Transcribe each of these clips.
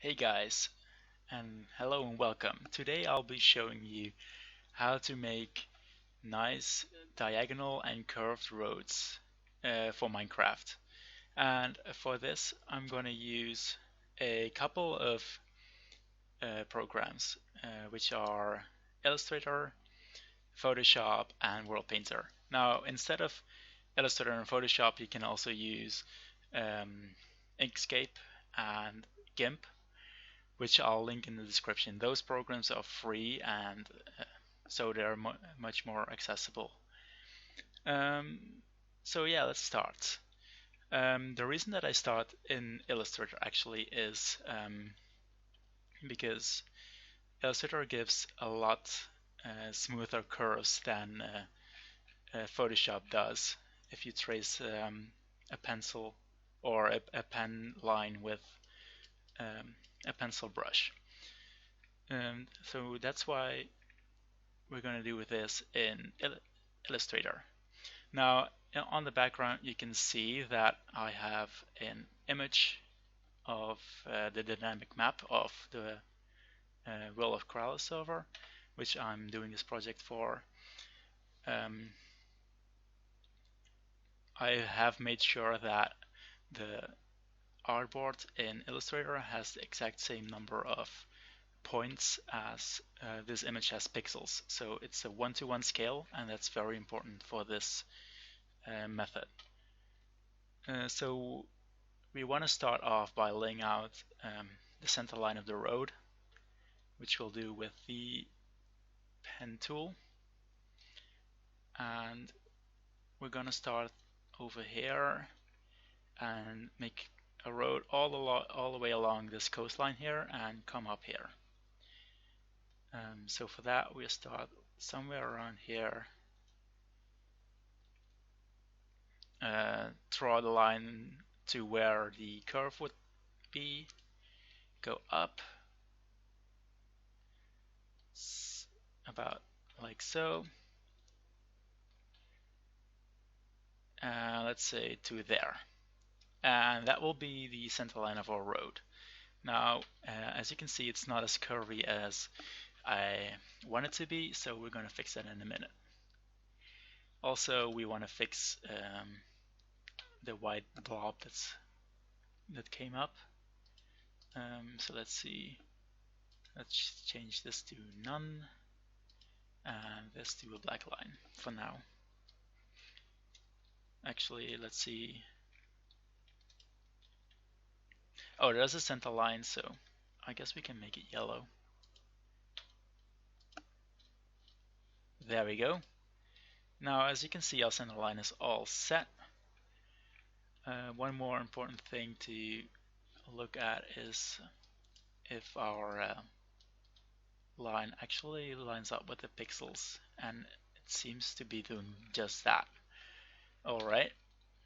Hey guys, and hello and welcome. Today I'll be showing you how to make nice diagonal and curved roads for Minecraft. And for this, I'm going to use a couple of programs, which are Illustrator, Photoshop, and worldpainter. Now, instead of Illustrator and Photoshop, you can also use um, Inkscape and GIMP, which I'll link in the description. Those programs are free and so they're much more accessible. Um, so yeah, let's start. The reason that I start in Illustrator actually is because Illustrator gives a lot smoother curves than Photoshop does. If you trace a pencil or a pen line with um, a pencil brush. So that's why we're going to do with this in Illustrator. Now on the background you can see that I have an image of the dynamic map of the World of Corral server, which I'm doing this project for. Um, I have made sure that the artboard in Illustrator has the exact same number of points as this image has pixels. So it's a 1-to-1 scale, and that's very important for this method. So we want to start off by laying out the center line of the road, which we'll do with the pen tool. And we're going to start over here and make a road all the way along this coastline here and come up here. So for that we'll start somewhere around here. Draw the line to where the curve would be, go up about like so, let's say to there, and that will be the center line of our road. Now as you can see, it's not as curvy as I want it to be, so we're going to fix that in a minute. Also, we want to fix the white blob that came up. So let's see, let's change this to none and this to a black line for now. Actually, let's see. Oh, there's a center line, so I guess we can make it yellow. There we go. Now, as you can see, our center line is all set. One more important thing to look at is if our line actually lines up with the pixels, and it seems to be doing just that. Alright,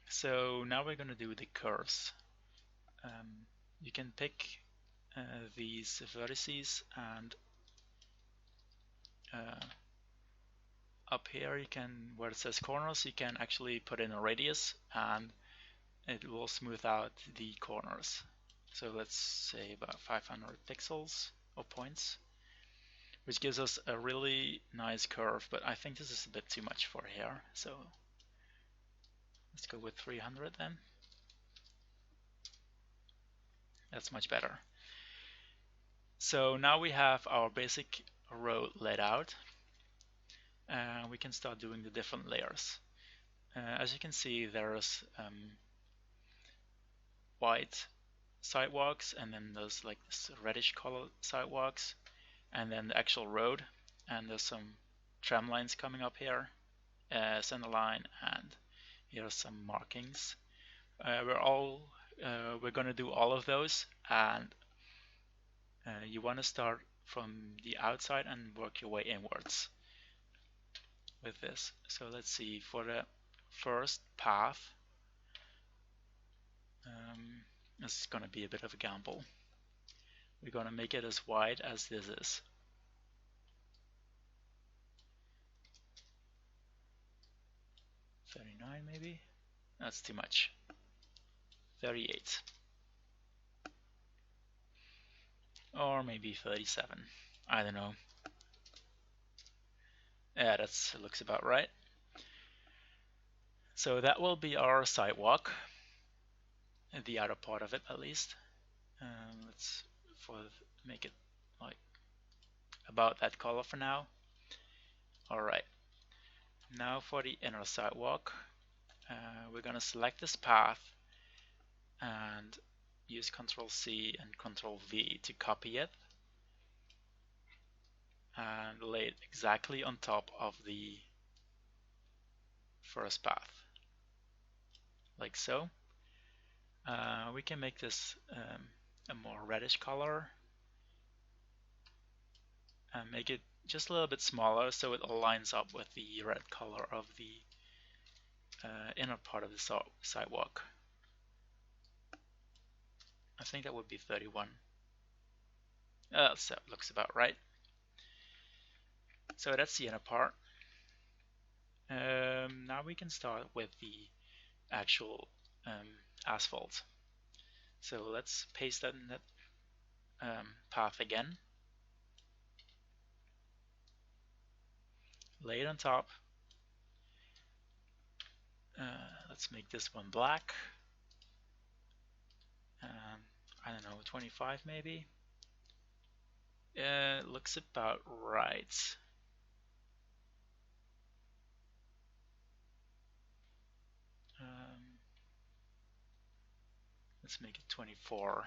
so now we're going to do the curves. You can pick these vertices, and up here you can, where it says corners, you can actually put in a radius and it will smooth out the corners. So let's say about 500 pixels or points, which gives us a really nice curve, but I think this is a bit too much for here, so let's go with 300 then. That's much better. So now we have our basic road laid out, and we can start doing the different layers. As you can see, there's white sidewalks, and then there's like this reddish colored sidewalks, and then the actual road, and there's some tram lines coming up here, center line, and here are some markings. We're going to do all of those, and you want to start from the outside and work your way inwards with this. So let's see, for the first path, this is going to be a bit of a gamble. We're going to make it as wide as this is. 39 maybe? That's too much. 38. or maybe 37. I don't know. Yeah, that looks about right. So that will be our sidewalk, the outer part of it at least. Let's make it like about that color for now. All right. Now for the inner sidewalk, we're gonna select this path and use Ctrl C and Ctrl V to copy it and lay it exactly on top of the first path, like so. We can make this a more reddish color and make it just a little bit smaller so it aligns up with the red color of the inner part of the sidewalk. I think that would be 31. So it looks about right. So that's the inner part. Now we can start with the actual asphalt. So let's paste that in that path again. Lay it on top. Let's make this one black. I don't know, 25 maybe. Looks about right. Let's make it 24.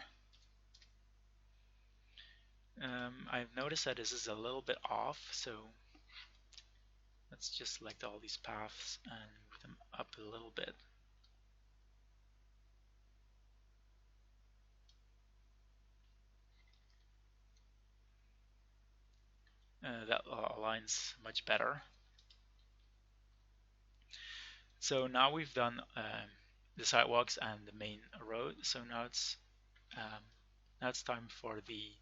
I've noticed that this is a little bit off, so let's just select all these paths and move them up a little bit. That aligns much better. So now we've done the sidewalks and the main road. So now it's time for the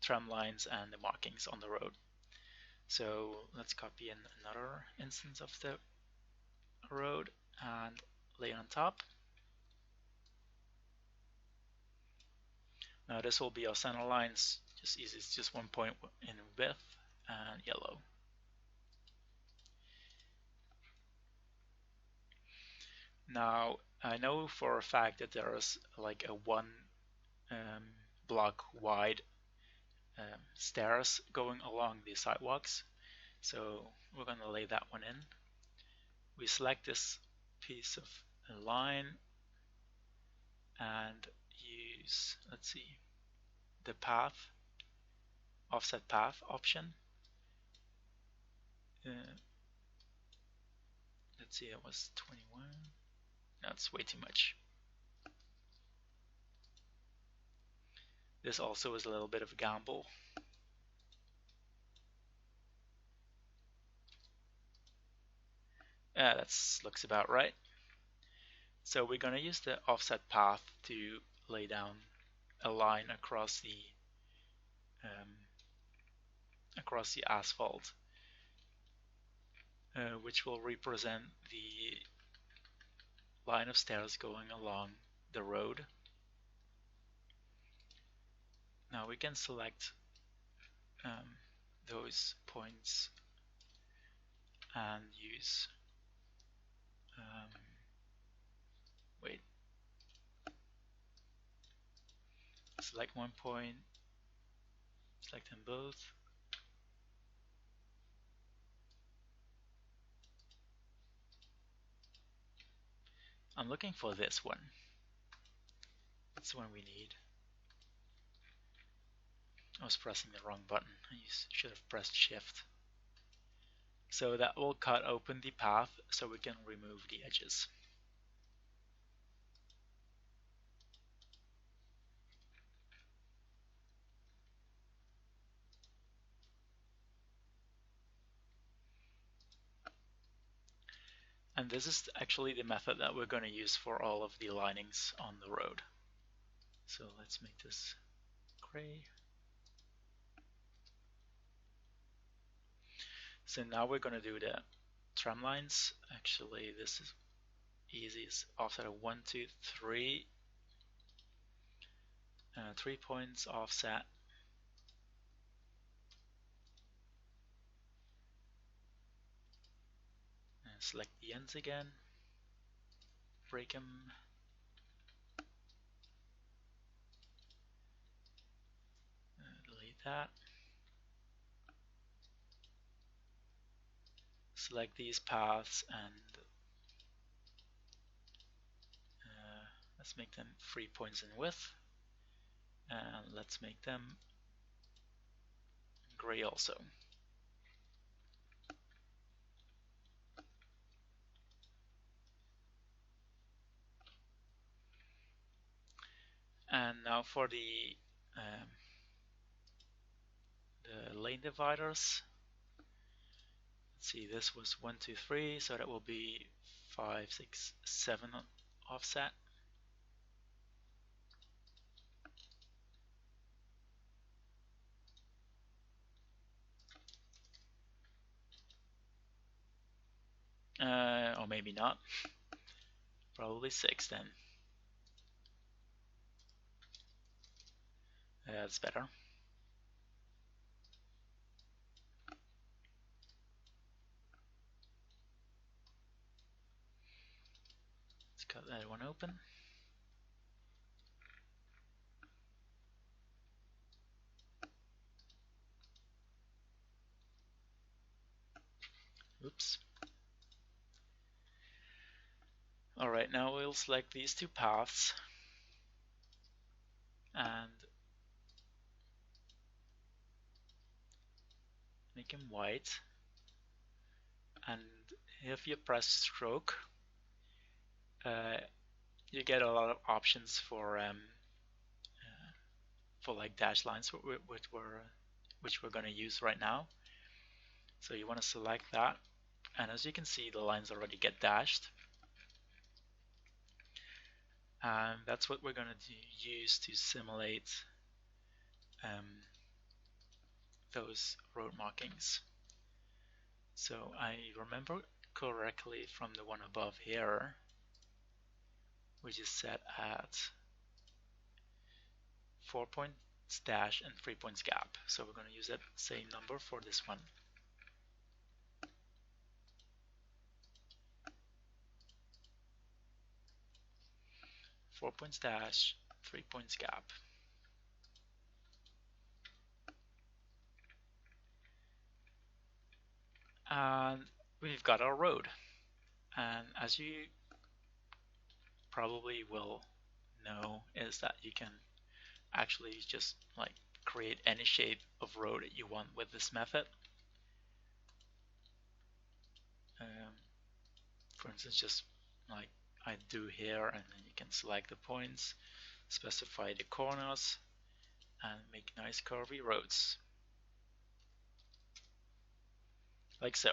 tram lines and the markings on the road. So let's copy in another instance of the road and lay it on top. Now this will be our center lines. Just easy, it's just 1 point in width and yellow. Now I know for a fact that there is like a 1 block wide stairs going along the sidewalks. So we're going to lay that one in. We select this piece of line and use, let's see, the path, offset path option. Let's see, it was 21. That's way too much. This also is a little bit of a gamble. That looks about right. So we're going to use the offset path to lay down a line across the asphalt, which will represent the line of stairs going along the road. Now we can select those points and use wait, select 1 point, select them both. I'm looking for this one. That's the one we need. I was pressing the wrong button. I should have pressed shift. So that will cut open the path so we can remove the edges. And this is actually the method that we're going to use for all of the linings on the road. So let's make this gray. So now we're going to do the tram lines. Actually, this is easy. It's offset of 1, 2, 3. 3 points offset. And select the ends again, break them. Delete that. Select these paths and let's make them 3 points in width. And let's make them gray also. And now for the lane dividers. Let's see, this was 1, 2, 3, so that will be 5, 6, 7 offset. Or maybe not. Probably 6 then. That's better. Let's cut that one open. Oops. Alright, now we'll select these two paths and make them white. And if you press stroke, you get a lot of options for like dash lines, which we're going to use right now. So you want to select that, and as you can see, the lines already get dashed. And that's what we're going to use to simulate those road markings. So I remember correctly from the one above here, which is set at 4 points dash and 3 points gap. So we're going to use that same number for this one. 4 points dash, 3 points gap. And we've got our road. And as you probably will know, is that you can actually just like create any shape of road that you want with this method. For instance, just like I do here, and then you can select the points, specify the corners, and make nice curvy roads. Like so.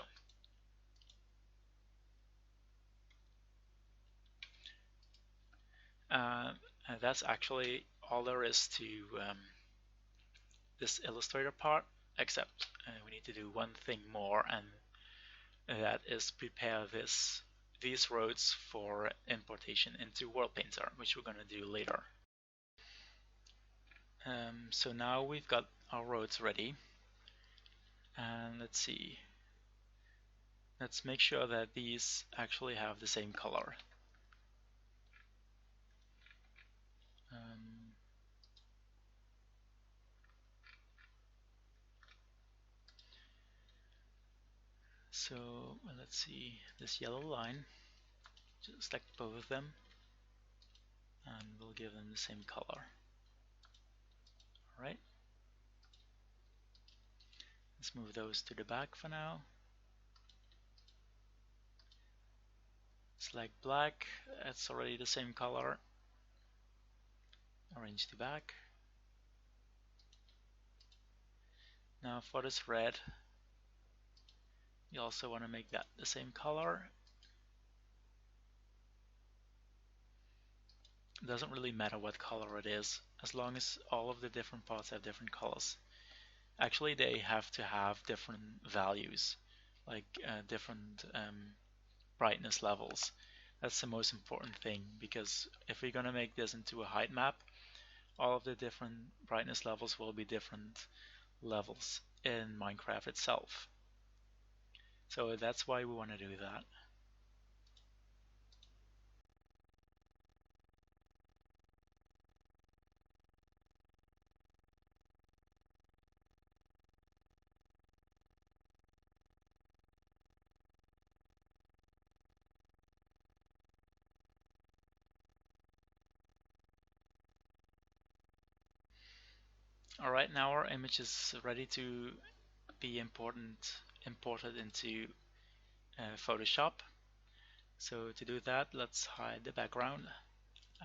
And that's actually all there is to this Illustrator part, except we need to do one thing more, and that is prepare these roads for importation into worldpainter, which we're going to do later. So now we've got our roads ready, and let's see. Let's make sure that these actually have the same color. So let's see, this yellow line, just select both of them, and we'll give them the same color. Alright, let's move those to the back for now. Select black, it's already the same color. Arrange to back. Now for this red, you also want to make that the same color. It doesn't really matter what color it is, as long as all of the different parts have different colors. Actually, they have to have different values, like different brightness levels. That's the most important thing, because if we're going to make this into a height map, all of the different brightness levels will be different levels in Minecraft itself. So that's why we want to do that. Alright, now our image is ready to be imported into Photoshop. So to do that, let's hide the background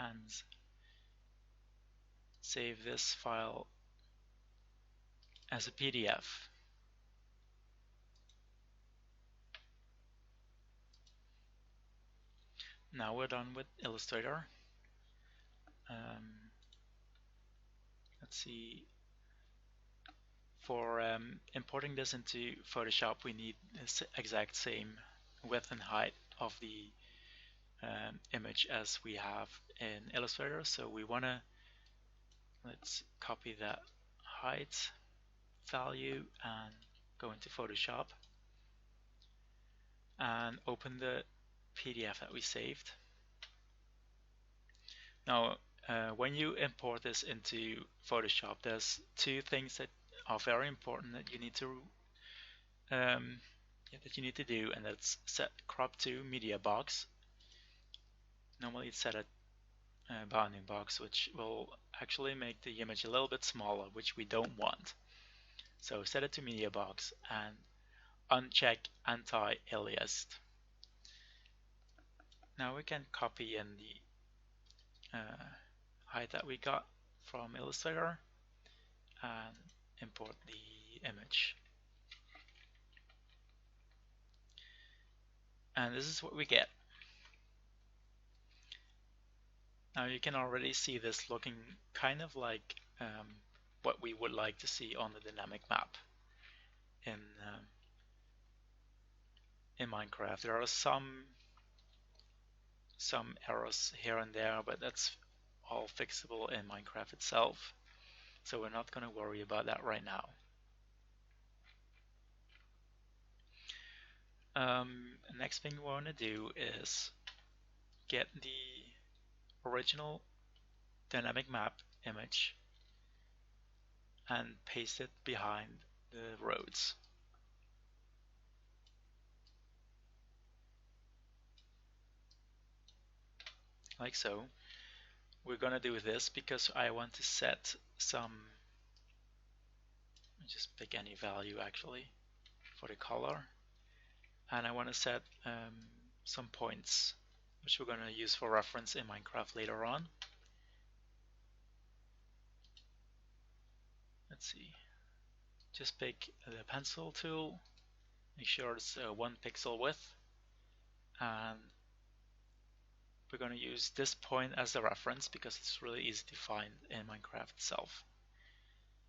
and save this file as a PDF. Now we're done with Illustrator. Let's see. For importing this into Photoshop, we need the exact same width and height of the image as we have in Illustrator. So we want to, let's copy that height value and go into Photoshop and open the PDF that we saved. Now, when you import this into Photoshop, there's two things that are very important that you need to do, and that's set crop to media box. Normally it's set at bounding box, which will actually make the image a little bit smaller, which we don't want. So set it to media box and uncheck anti-aliased. Now we can copy in the height that we got from Illustrator and import the image. And this is what we get. Now you can already see this looking kind of like what we would like to see on the dynamic map in Minecraft. There are some errors here and there, but that's all fixable in Minecraft itself. So we're not going to worry about that right now. The next thing we want to do is get the original dynamic map image and paste it behind the roads. Like so. We're going to do this because I want to set some, just pick any value actually for the color, and I want to set some points which we're going to use for reference in Minecraft later on. Let's see, just pick the pencil tool, make sure it's 1 pixel width, and we're going to use this point as a reference because it's really easy to find in Minecraft itself.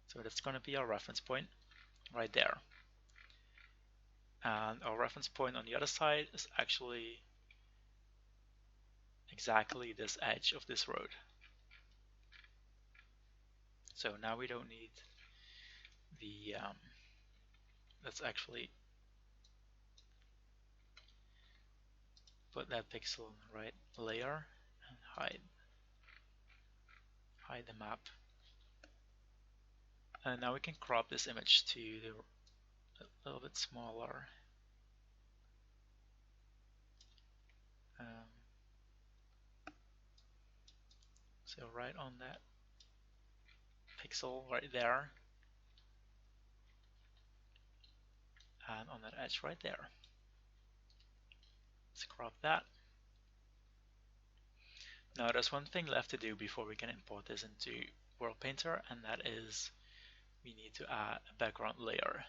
So that's going to be our reference point right there. And our reference point on the other side is actually exactly this edge of this road. So now we don't need the, let's actually put that pixel in the right layer and hide the map. And now we can crop this image to a little bit smaller. So right on that pixel right there, and on that edge right there. Let's crop that. Now there's one thing left to do before we can import this into worldpainter, and that is we need to add a background layer.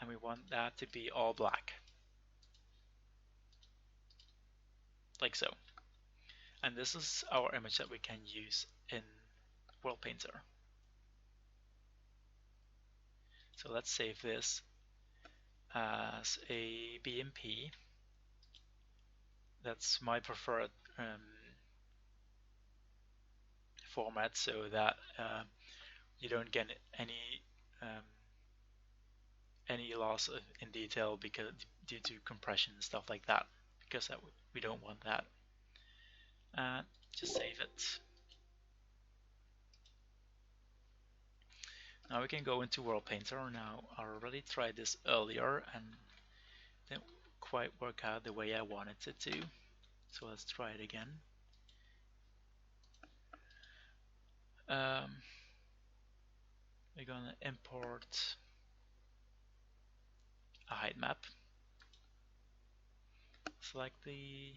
And we want that to be all black. Like so. And this is our image that we can use in worldpainter. So let's save this as a BMP. That's my preferred format so that you don't get um, any loss in detail because due to compression and stuff like that, because we don't want that. Just save it. Now we can go into worldpainter. Now I already tried this earlier and didn't quite work out the way I wanted it to, so let's try it again. We're gonna import a height map. Select the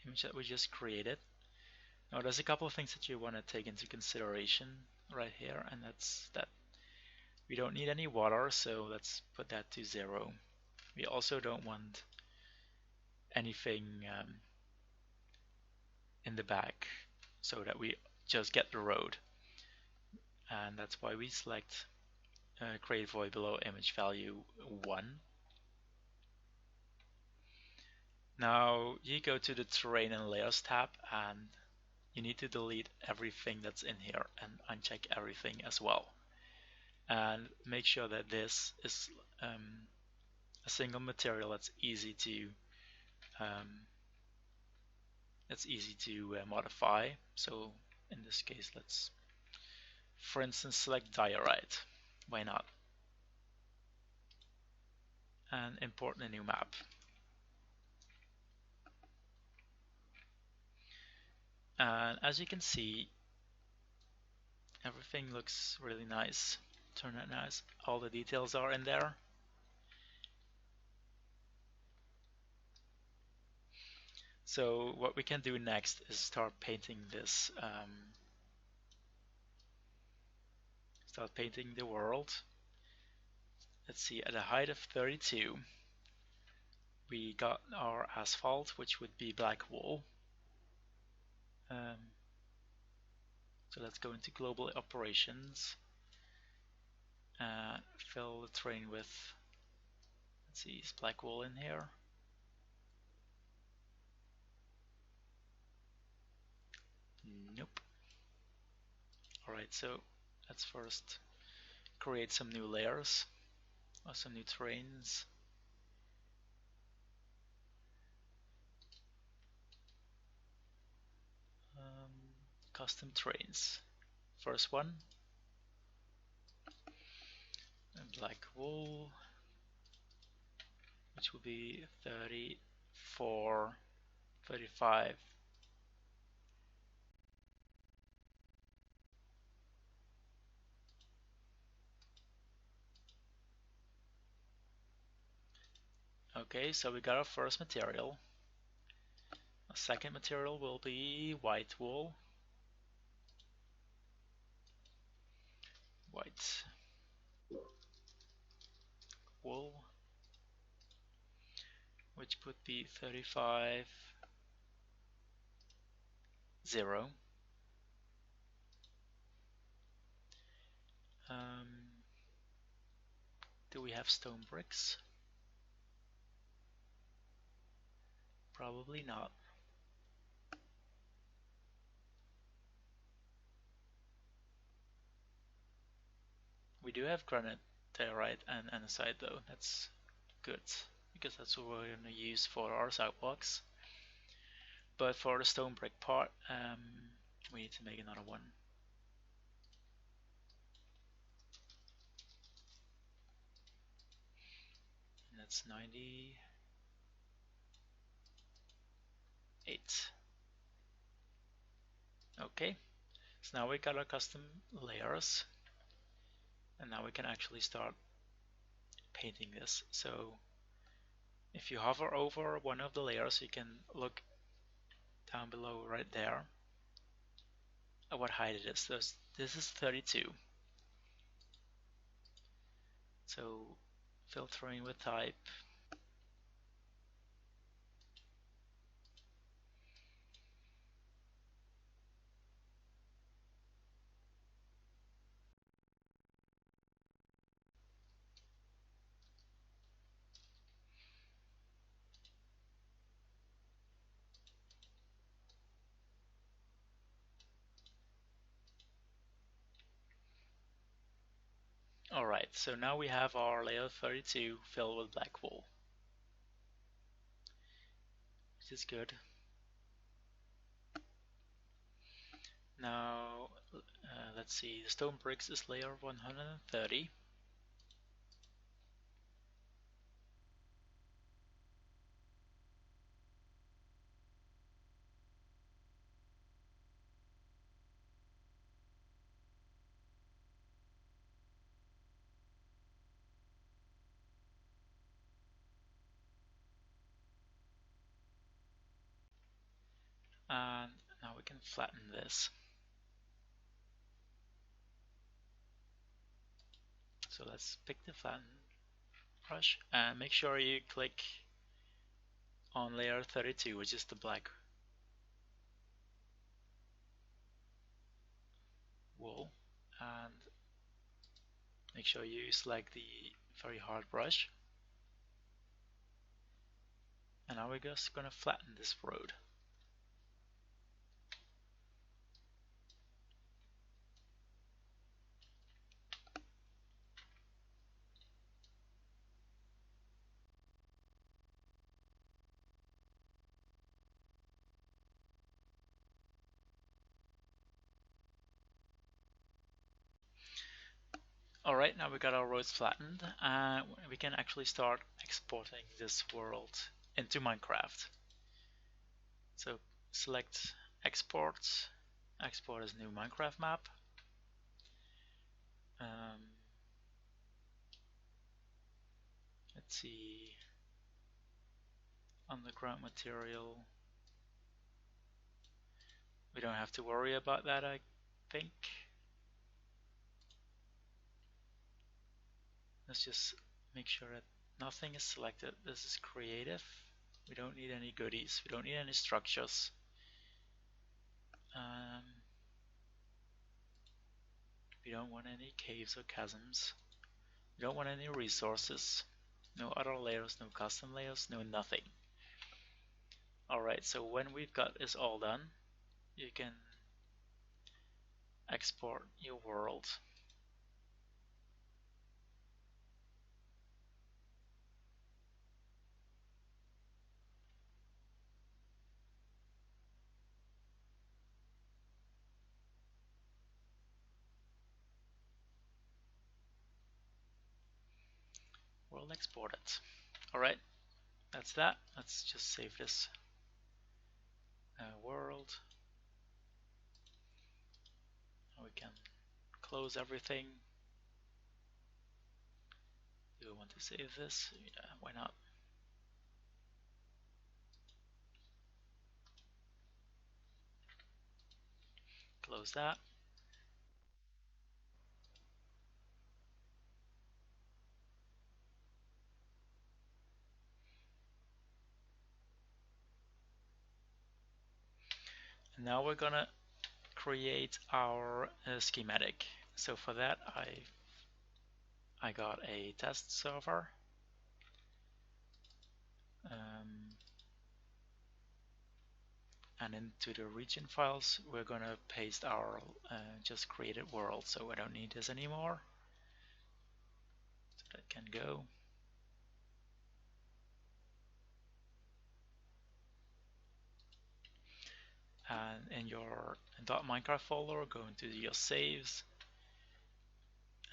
image that we just created. Now there's a couple of things that you want to take into consideration right here, and that's that we don't need any water, so let's put that to 0. We also don't want anything in the back, so that we just get the road, and that's why we select create void below image value 1. Now you go to the terrain and layers tab, and you need to delete everything that's in here and uncheck everything as well, and make sure that this is a single material that's easy to modify. So in this case, let's for instance select diorite. Why not? And import a new map. And as you can see, everything looks really nice. Turn out nice. All the details are in there. So what we can do next is start painting this. Start painting the world. Let's see, at a height of 32, we got our asphalt, which would be black wool. So let's go into global operations. Fill the terrain with, let's see, is black wool in here? Nope. Alright, so let's first create some new layers or some new terrains. Custom terrains. First one, black wool, which will be 34, 35. Okay, so we got our first material. A second material will be white wool. White wool, which would be 35, 0. Do we have stone bricks? Probably not. We do have granite diorite and andesite though. That's good, because that's what we're going to use for our sidewalks. But for the stone brick part, we need to make another one. And that's 98. Okay, so now we got our custom layers, and now we can actually start painting this. So if you hover over one of the layers, you can look down below right there at what height it is. So this is 32. So filtering with type. Alright, so now we have our layer 32 filled with black wool, which is good. Now, let's see, the stone bricks is layer 130. And now we can flatten this. So let's pick the flatten brush and make sure you click on layer 32, which is the black wool, and make sure you select the very hard brush. And now we're just going to flatten this road. Alright, now we got our roads flattened, and we can actually start exporting this world into Minecraft. So select export, export as new Minecraft map. Let's see, underground material. We don't have to worry about that, I think. Let's just make sure that nothing is selected. This is creative. We don't need any goodies. We don't need any structures. We don't want any caves or chasms. We don't want any resources. No other layers, no custom layers, no nothing. Alright, so when we've got this all done, you can export your world. World exported. Alright, that's that. Let's just save this world. We can close everything. Do we want to save this? Yeah, why not? Close that. And now we're gonna create our schematic. So for that I got a test server. And into the region files we're gonna paste our just created world, so I don't need this anymore. So that can go. And in your .minecraft folder, go into your saves,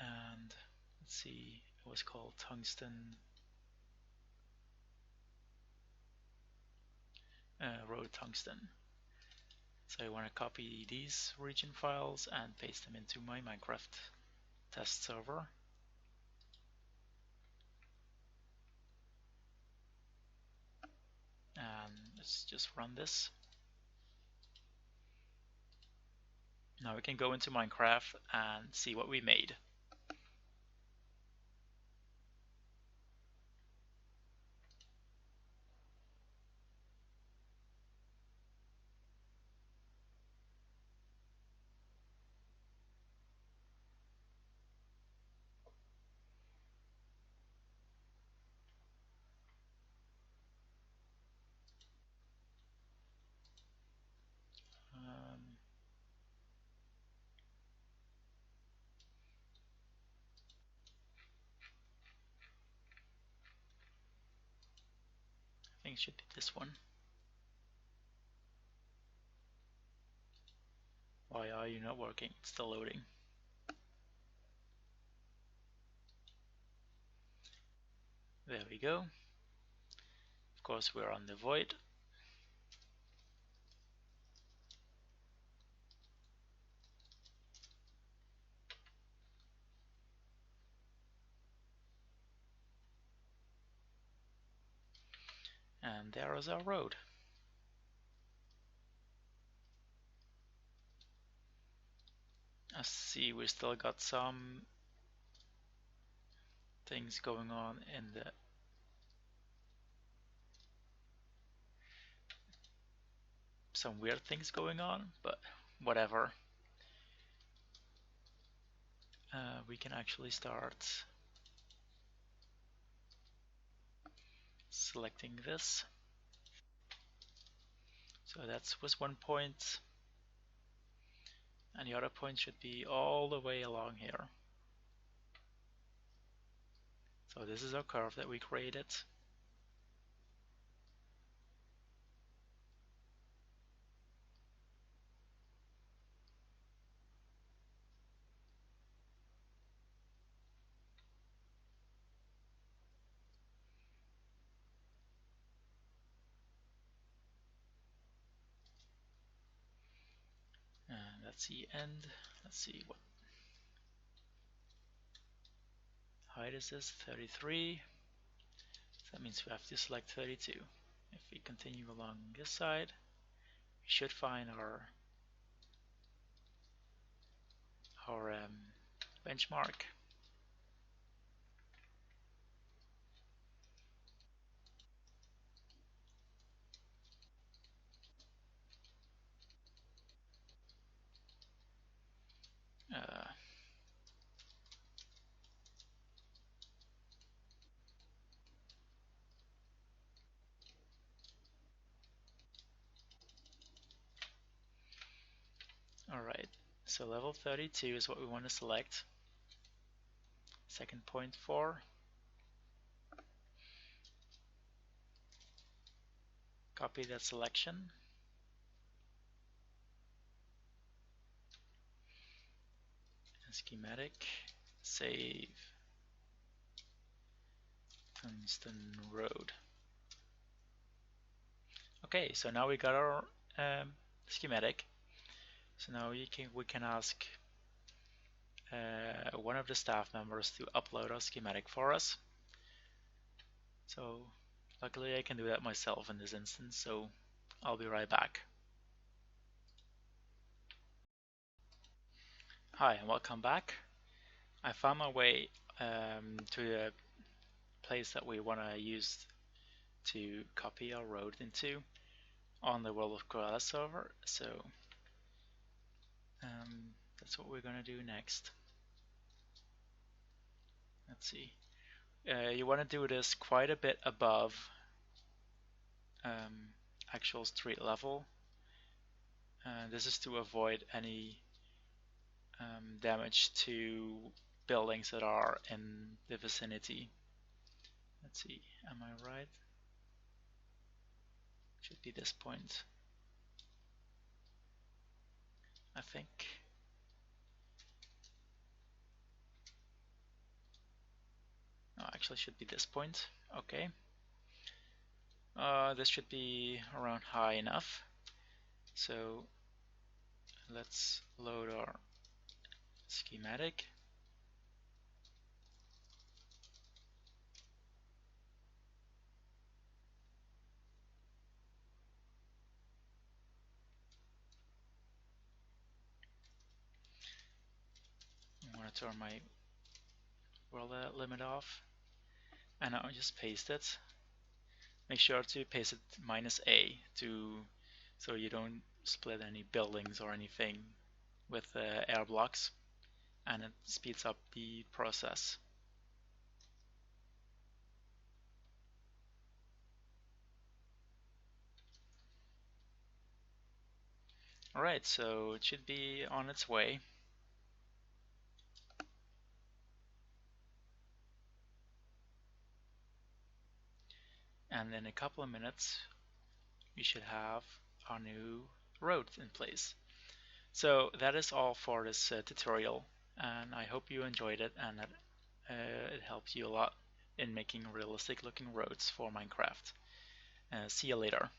and let's see, it was called tungsten road tungsten. So I want to copy these region files and paste them into my Minecraft test server. And let's just run this. Now we can go into Minecraft and see what we made. it should be this one. Why are you not working? It's still loading. There we go. Of course, we're on the void. And there is our road. I see we still got some things going on in the some weird things going on, but whatever. We can actually start selecting this. So that was one point, and the other point should be all the way along here. So this is our curve that we created. And that's the end. Let's see what height is this, 33. So that means we have to select 32. If we continue along this side, we should find our benchmark. Uh, Alright, so level 32 is what we want to select. Second point 4. Copy that selection. Schematic. Save. Tungsten Road. Okay, so now we got our schematic. So now we can ask one of the staff members to upload our schematic for us. So luckily I can do that myself in this instance, so I'll be right back. Hi and welcome back. I found my way to the place that we want to use to copy our road into on the World of Koala server, so that's what we're gonna do next. Let's see. You want to do this quite a bit above actual street level. This is to avoid any damage to buildings that are in the vicinity. Let's see, am I right? Should be this point, I think. No, actually should be this point. Okay. This should be around high enough. So let's load our schematic. I want to turn my world limit off, and I'll just paste it. Make sure to paste it -A so you don't split any buildings or anything with air blocks, and it speeds up the process. Alright, so it should be on its way. and in a couple of minutes we should have our new road in place. So that is all for this tutorial, and I hope you enjoyed it and that it helped you a lot in making realistic looking roads for Minecraft. See you later.